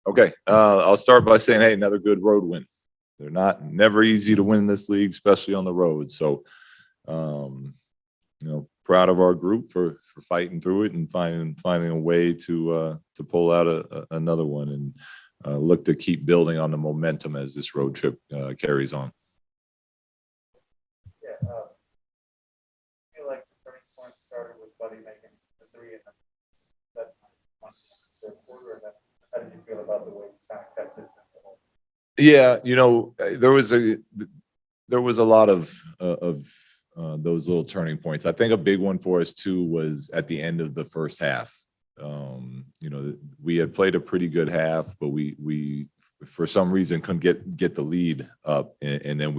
Okay, I'll start by saying, hey, another good road win. They're never easy to win in this league, especially on the road. So, proud of our group for fighting through it and finding a way to pull out another one and look to keep building on the momentum as this road trip carries on. Yeah, I feel like the turning point started with Buddy making the three and then the quarter. And then how did you feel about the way you kind of kept this in the whole? Yeah, there was a lot of those little turning points. I think a big one for us too was at the end of the first half. We had played a pretty good half, but we for some reason couldn't get the lead up, and then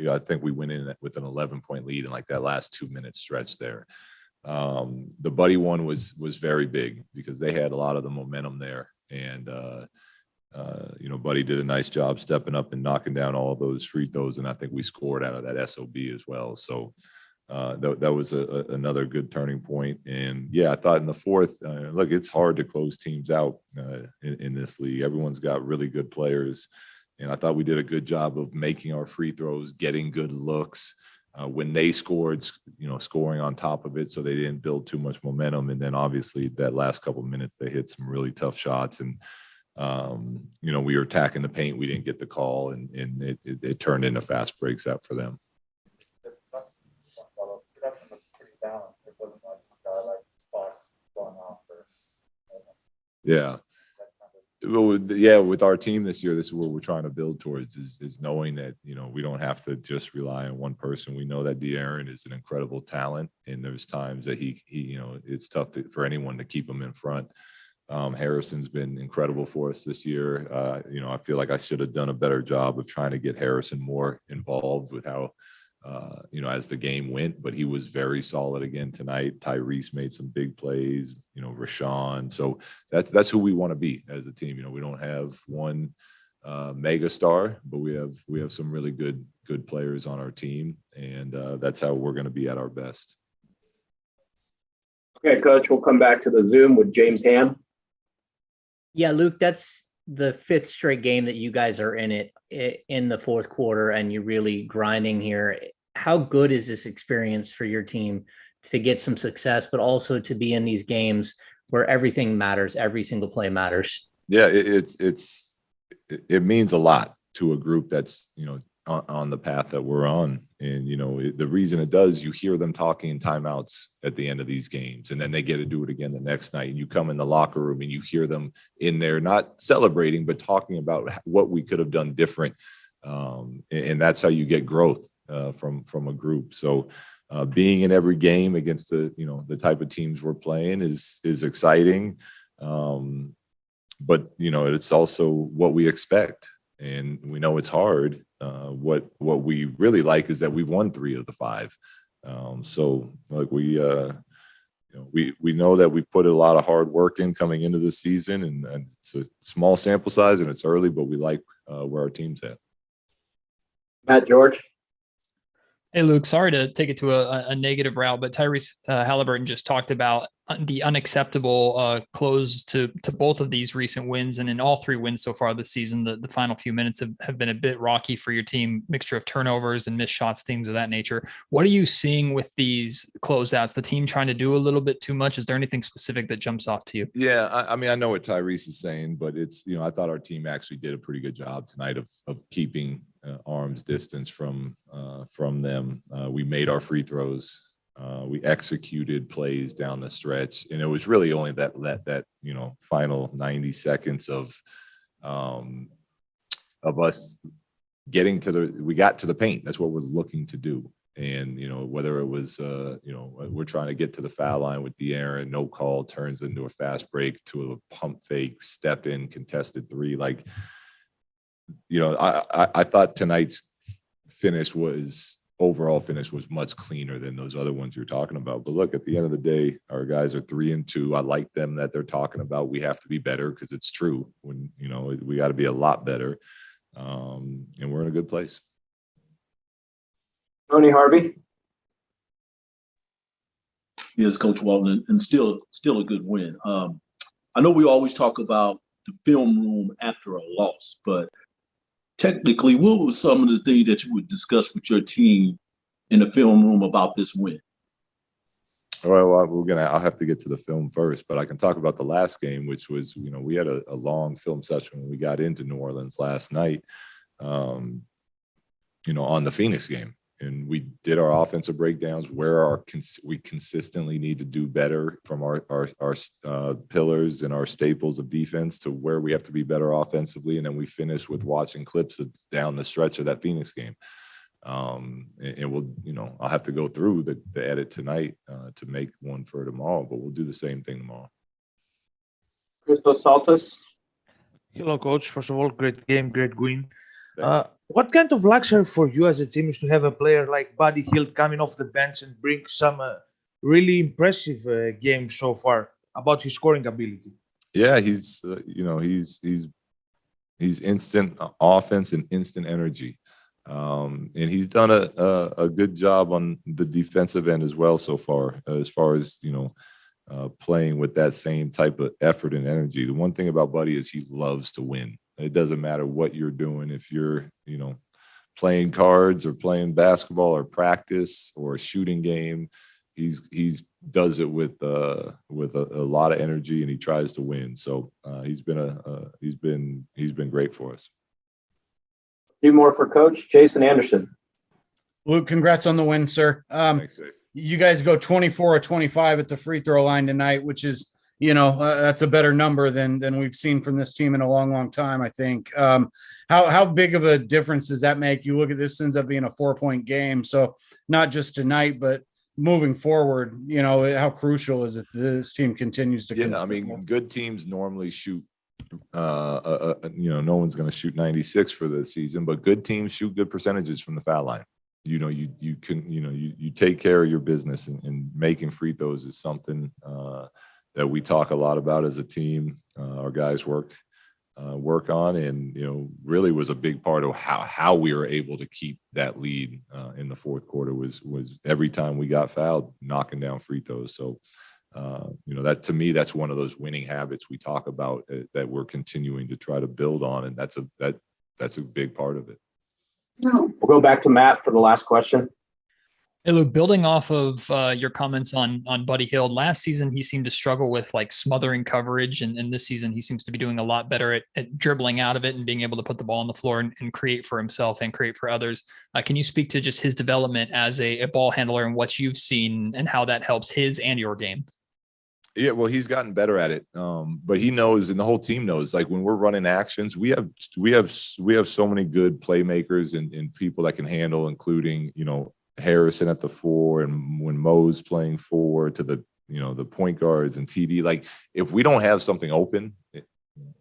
I think we went in with an 11-point lead in like that last 2-minute stretch there. The Buddy one was very big because they had a lot of the momentum there, and Buddy did a nice job stepping up and knocking down all of those free throws, and I think we scored out of that SOB as well. So that was another good turning point. And yeah, I thought in the fourth, look, it's hard to close teams out in this league. Everyone's got really good players, and I thought we did a good job of making our free throws, getting good looks. When they scored, scoring on top of it, so they didn't build too much momentum. And then obviously that last couple of minutes, they hit some really tough shots, and we were attacking the paint. We didn't get the call, and it turned into fast breaks out for them. Yeah. Well, yeah, with our team this year, this is what we're trying to build towards is knowing that, we don't have to just rely on one person. We know that De'Aaron is an incredible talent, and there's times that he it's tough for anyone to keep him in front. Harrison's been incredible for us this year. I feel like I should have done a better job of trying to get Harrison more involved with how, as the game went, but he was very solid again tonight. Tyrese made some big plays, Rashawn. So that's who we want to be as a team. We don't have one mega star, but we have some really good players on our team, and that's how we're going to be at our best. Okay, Coach, we'll come back to the Zoom with James Ham. Yeah, Luke, that's the fifth straight game that you guys are in the fourth quarter, and you're really grinding here. How good is this experience for your team to get some success, but also to be in these games where everything matters, every single play matters? Yeah, it means a lot to a group that's on the path that we're on. And the reason it does, you hear them talking in timeouts at the end of these games, and then they get to do it again the next night, and you come in the locker room and you hear them in there not celebrating but talking about what we could have done different, and that's how you get growth from a group. So being in every game against the type of teams we're playing is exciting, but it's also what we expect, and we know it's hard. What we really like is that we won 3 of the 5. So like we know that we've put a lot of hard work in coming into this season, and it's a small sample size and it's early, but we like where our team's at. Matt George. Hey, Luke, sorry to take it to a negative route, but Tyrese Halliburton just talked about the unacceptable close to both of these recent wins. And in all 3 wins so far this season, the final few minutes have been a bit rocky for your team, mixture of turnovers and missed shots, things of that nature. What are you seeing with these closeouts? The team trying to do a little bit too much? Is there anything specific that jumps off to you? Yeah, I know what Tyrese is saying, but it's, I thought our team actually did a pretty good job tonight of keeping arm's distance from them. We made our free throws. We executed plays down the stretch, and it was really only that final 90 seconds of us getting we got to the paint. That's what we're looking to do. And whether it was we're trying to get to the foul line with De'Aaron, no call, turns into a fast break to a pump fake, step in, contested 3. Like, I thought tonight's overall finish was much cleaner than those other ones you're talking about. But look, at the end of the day, our guys are 3-2. I like them that they're talking about we have to be better, because it's true. When we got to be a lot better, and we're in a good place. Tony Harvey. Yes, Coach Walton, and still a good win. I know we always talk about the film room after a loss, but technically, what were some of the things that you would discuss with your team in the film room about this win? Well, I'll have to get to the film first, but I can talk about the last game, which was, we had a long film session when we got into New Orleans last night, on the Phoenix game. And we did our offensive breakdowns where we consistently need to do better from our pillars and our staples of defense to where we have to be better offensively. And then we finished with watching clips of down the stretch of that Phoenix game. And we'll, I'll have to go through the edit tonight to make one for tomorrow, but we'll do the same thing tomorrow. Christos Saltis. Hello, coach. First of all, great game, great win. What kind of luxury for you as a team is to have a player like Buddy Hield coming off the bench and bring some really impressive games so far about his scoring ability? Yeah, he's instant offense and instant energy. And he's done a good job on the defensive end as well so far as playing with that same type of effort and energy. The one thing about Buddy is he loves to win. It doesn't matter what you're doing. If you're, playing cards or playing basketball or practice or a shooting game, he's does it with a lot of energy, and he tries to win. So he's been great for us. Two more for Coach Jason Anderson. Luke, congrats on the win, sir. Thanks, Jason. You guys go 24 or 25 at the free throw line tonight, which is, that's a better number than we've seen from this team in a long, long time, I think. How big of a difference does that make? You look at this, ends up being a 4-point game. So not just tonight, but moving forward, how crucial is it this team continues to? Yeah, I mean, good teams normally shoot. No one's going to shoot 96 for the season, but good teams shoot good percentages from the foul line. You take care of your business, and making free throws is something that we talk a lot about as a team. Our guys work on, and really was a big part of how we were able to keep that lead in the fourth quarter was every time we got fouled, knocking down free throws. So that, to me, that's one of those winning habits we talk about that we're continuing to try to build on, and that's a big part of it. We'll go back to Matt for the last question. Hey, Luke, building off of your comments on Buddy Hield, last season he seemed to struggle with smothering coverage, and this season he seems to be doing a lot better at dribbling out of it and being able to put the ball on the floor and create for himself and create for others. Can you speak to just his development as a ball handler and what you've seen and how that helps his and your game? Yeah, well, he's gotten better at it, but he knows, and the whole team knows. When we're running actions, we have so many good playmakers and people that can handle, including Harrison at the 4, and when Mo's playing 4 to the point guards and TD. If we don't have something open,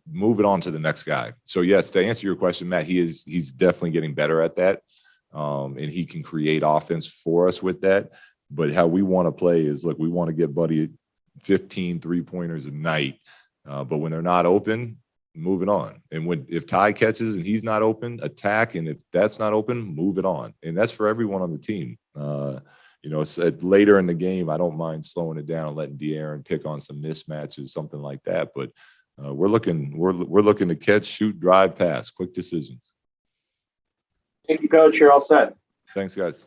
move it on to the next guy. So yes, to answer your question, Matt, he's definitely getting better at that, and he can create offense for us with that. But how we want to play is, we want to get Buddy 15 3-pointers a night, but when they're not open, move it on. And if Ty catches and he's not open, attack, and if that's not open, move it on. And that's for everyone on the team. Later in the game, I don't mind slowing it down and letting De'Aaron pick on some mismatches, something like that. But we're looking to catch, shoot, drive, pass, quick decisions. Thank you, Coach. You're all set. Thanks, guys.